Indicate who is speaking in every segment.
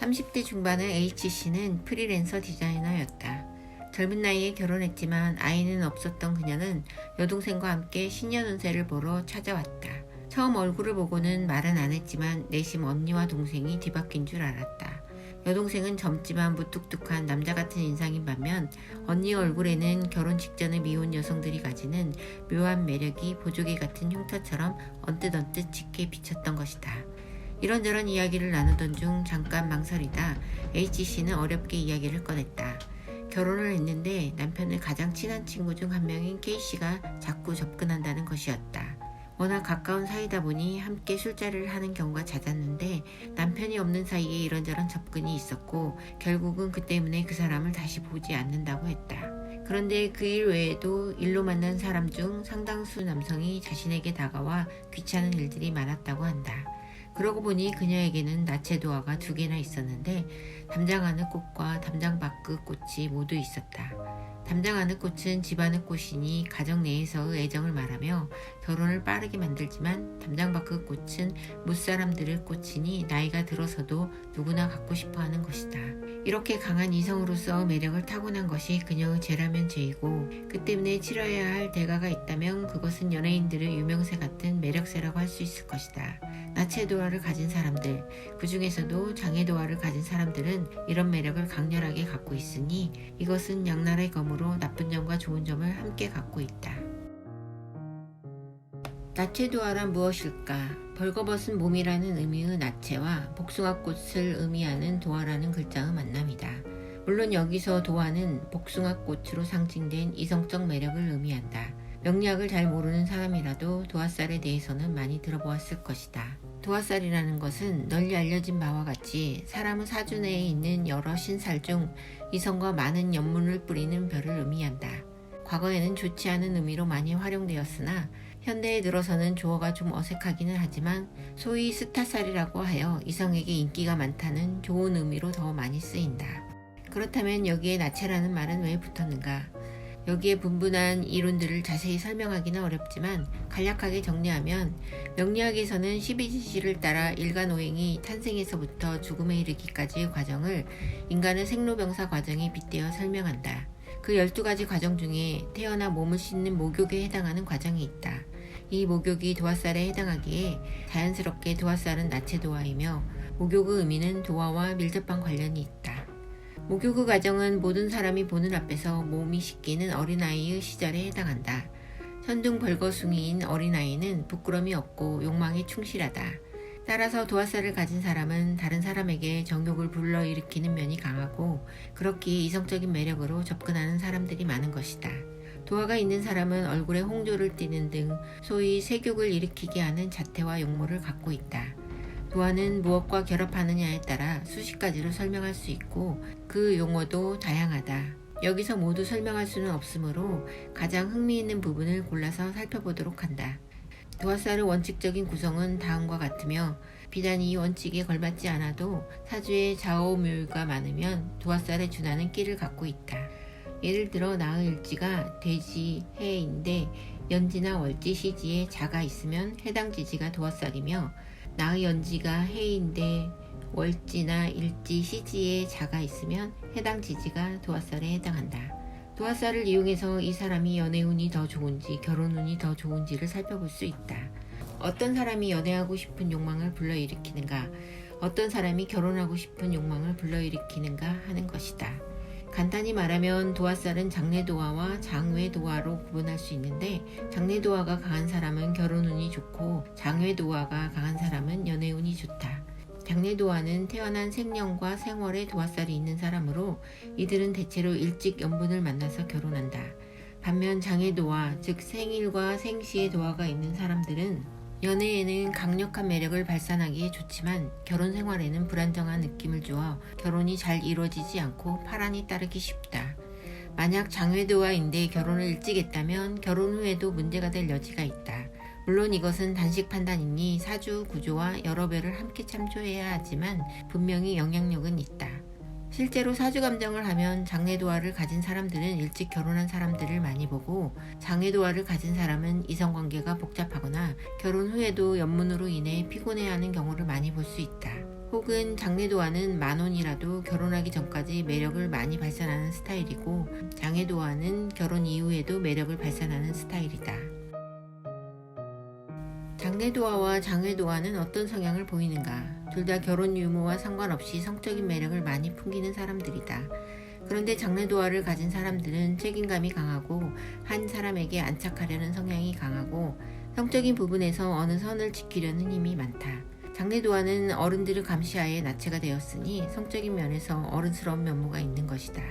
Speaker 1: 30대 중반의 H씨는 프리랜서 디자이너였다. 젊은 나이에 결혼했지만 아이는 없었던 그녀는 여동생과 함께 신년운세를 보러 찾아왔다. 처음 얼굴을 보고는 말은 안 했지만 내심 언니와 동생이 뒤바뀐 줄 알았다. 여동생은 젊지만 무뚝뚝한 남자 같은 인상인 반면 언니 얼굴에는 결혼 직전의 미혼 여성들이 가지는 묘한 매력이 보조개 같은 흉터처럼 언뜻 짙게 비쳤던 것이다. 이런저런 이야기를 나누던 중 잠깐 망설이다 H씨는 어렵게 이야기를 꺼냈다. 결혼을 했는데 남편의 가장 친한 친구 중 한 명인 K씨가 자꾸 접근한다는 것이었다. 워낙 가까운 사이다 보니 함께 술자리를 하는 경우가 잦았는데 남편이 없는 사이에 이런저런 접근이 있었고 결국은 그 때문에 그 사람을 다시 보지 않는다고 했다. 그런데 그 일 외에도 일로 만난 사람 중 상당수 남성이 자신에게 다가와 귀찮은 일들이 많았다고 한다. 그러고 보니 그녀에게는 나체도화가 2개나 있었는데 담장 하늘 꽃과 담장 밖의 꽃이 모두 있었다. 담장 하늘 꽃은 집안의 꽃이니 가정 내에서의 애정을 말하며 결혼을 빠르게 만들지만 담장 밖의 꽃은 무사람들의 꽃이니 나이가 들어서도 누구나 갖고 싶어하는 것이다. 이렇게 강한 이성으로서 매력을 타고난 것이 그녀의 죄라면 죄이고 그 때문에 치러야 할 대가가 있다면 그것은 연예인들의 유명세 같은 매력세라고 할 수 있을 것이다. 나체도화를 가진 사람들, 그 중에서도 장애도화를 가진 사람들은 이런 매력을 강렬하게 갖고 있으니 이것은 양날의 검으로 나쁜 점과 좋은 점을 함께 갖고 있다. 나체도화란 무엇일까? 벌거벗은 몸이라는 의미의 나체와 복숭아꽃을 의미하는 도화라는 글자의 만남이다. 물론 여기서 도화는 복숭아꽃으로 상징된 이성적 매력을 의미한다. 명리학을 잘 모르는 사람이라도 도화살에 대해서는 많이 들어보았을 것이다. 도화살이라는 것은 널리 알려진 바와 같이 사람의 사주 내에 있는 여러 신살 중 이성과 많은 연문을 뿌리는 별을 의미한다. 과거에는 좋지 않은 의미로 많이 활용되었으나 현대에 들어서는 조어가 좀 어색하기는 하지만 소위 스타살이라고 하여 이성에게 인기가 많다는 좋은 의미로 더 많이 쓰인다. 그렇다면 여기에 나체라는 말은 왜 붙었는가? 여기에 분분한 이론들을 자세히 설명하기는 어렵지만 간략하게 정리하면 명리학에서는 12지시를 따라 일간오행이 탄생에서부터 죽음에 이르기까지의 과정을 인간의 생로병사 과정에 빗대어 설명한다. 그 12가지 과정 중에 태어나 몸을 씻는 목욕에 해당하는 과정이 있다. 이 목욕이 도화살에 해당하기에 자연스럽게 도화살은 나체도화이며 목욕의 의미는 도화와 밀접한 관련이 있다. 목욕의 과정은 모든 사람이 보는 앞에서 몸이 씻기는 어린아이의 시절에 해당한다. 현중 벌거숭이인 어린아이는 부끄럼이 없고 욕망에 충실하다. 따라서 도화살을 가진 사람은 다른 사람에게 정욕을 불러일으키는 면이 강하고 그렇기에 이성적인 매력으로 접근하는 사람들이 많은 것이다. 도화가 있는 사람은 얼굴에 홍조를 띠는 등 소위 색욕을 일으키게 하는 자태와 용모를 갖고 있다. 도화는 무엇과 결합하느냐에 따라 수십 가지로 설명할 수 있고 그 용어도 다양하다. 여기서 모두 설명할 수는 없으므로 가장 흥미있는 부분을 골라서 살펴보도록 한다. 도화살의 원칙적인 구성은 다음과 같으며 비단 이 원칙에 걸맞지 않아도 사주에 좌우묘가 많으면 도화살에 준하는 끼를 갖고 있다. 예를 들어 나의 일지가 돼지, 해인데 연지나 월지, 시지에 자가 있으면 해당 지지가 도화살이며 나의 연지가 해인데 월지나 일지, 시지에 자가 있으면 해당 지지가 도화살에 해당한다. 도화살을 이용해서 이 사람이 연애운이 더 좋은지 결혼운이 더 좋은지를 살펴볼 수 있다. 어떤 사람이 연애하고 싶은 욕망을 불러일으키는가, 어떤 사람이 결혼하고 싶은 욕망을 불러일으키는가 하는 것이다. 간단히 말하면 도화살은 장래도화와 장외도화로 구분할 수 있는데 장래도화가 강한 사람은 결혼운이 좋고 장외도화가 강한 사람은 연애운이 좋다. 장래도화는 태어난 생년과 생월에 도화살이 있는 사람으로 이들은 대체로 일찍 연분을 만나서 결혼한다. 반면 장애도화, 즉 생일과 생시에 도화가 있는 사람들은 연애에는 강력한 매력을 발산하기에 좋지만 결혼 생활에는 불안정한 느낌을 주어 결혼이 잘 이루어지지 않고 파란이 따르기 쉽다. 만약 장외도화인데 결혼을 일찍 했다면 결혼 후에도 문제가 될 여지가 있다. 물론 이것은 단식 판단이니 사주 구조와 여러 배를 함께 참조해야 하지만 분명히 영향력은 있다. 실제로 사주 감정을 하면 장래도화를 가진 사람들은 일찍 결혼한 사람들을 많이 보고 장애도화를 가진 사람은 이성관계가 복잡하거나 결혼 후에도 연문으로 인해 피곤해하는 경우를 많이 볼 수 있다. 혹은 장래도화는 만혼이라도 결혼하기 전까지 매력을 많이 발산하는 스타일이고, 장애도화는 결혼 이후에도 매력을 발산하는 스타일이다. 장래도화와 장애도화는 어떤 성향을 보이는가? 둘 다 결혼 유무와 상관없이 성적인 매력을 많이 풍기는 사람들이다. 그런데 장래도화를 가진 사람들은 책임감이 강하고 한 사람에게 안착하려는 성향이 강하고 성적인 부분에서 어느 선을 지키려는 힘이 많다. 장래도화는 어른들의 감시하에 나체가 되었으니 성적인 면에서 어른스러운 면모가 있는 것이다.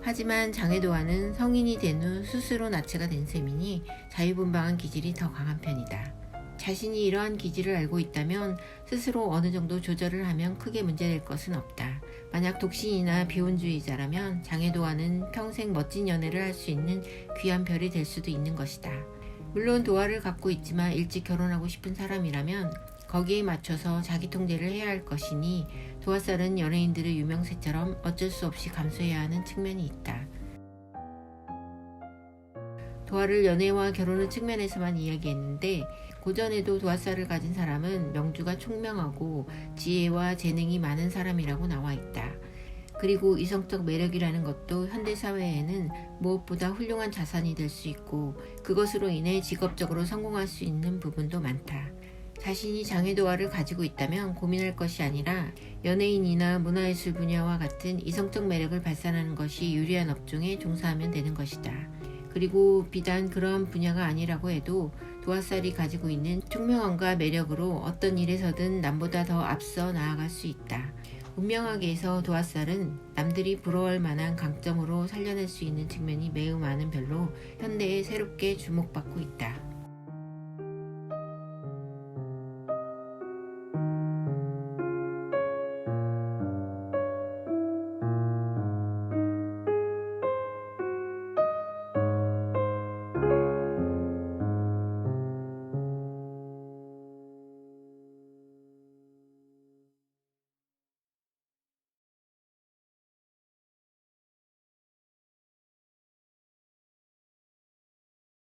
Speaker 1: 하지만 장애도화는 성인이 된 후 스스로 나체가 된 셈이니 자유분방한 기질이 더 강한 편이다. 자신이 이러한 기질을 알고 있다면 스스로 어느 정도 조절을 하면 크게 문제될 것은 없다. 만약 독신이나 비혼주의자라면 장애도화는 평생 멋진 연애를 할 수 있는 귀한 별이 될 수도 있는 것이다. 물론 도화를 갖고 있지만 일찍 결혼하고 싶은 사람이라면 거기에 맞춰서 자기 통제를 해야 할 것이니 도화살은 연예인들의 유명세처럼 어쩔 수 없이 감수해야 하는 측면이 있다. 도화를 연애와 결혼의 측면에서만 이야기했는데 고전에도 도화살을 가진 사람은 명주가 총명하고 지혜와 재능이 많은 사람이라고 나와 있다. 그리고 이성적 매력이라는 것도 현대사회에는 무엇보다 훌륭한 자산이 될 수 있고 그것으로 인해 직업적으로 성공할 수 있는 부분도 많다. 자신이 장애도화를 가지고 있다면 고민할 것이 아니라 연예인이나 문화예술 분야와 같은 이성적 매력을 발산하는 것이 유리한 업종에 종사하면 되는 것이다. 그리고 비단 그러한 분야가 아니라고 해도 도화살이 가지고 있는 총명함과 매력으로 어떤 일에서든 남보다 더 앞서 나아갈 수 있다. 운명학에서 도화살은 남들이 부러워할 만한 강점으로 살려낼 수 있는 측면이 매우 많은 별로 현대에 새롭게 주목받고 있다.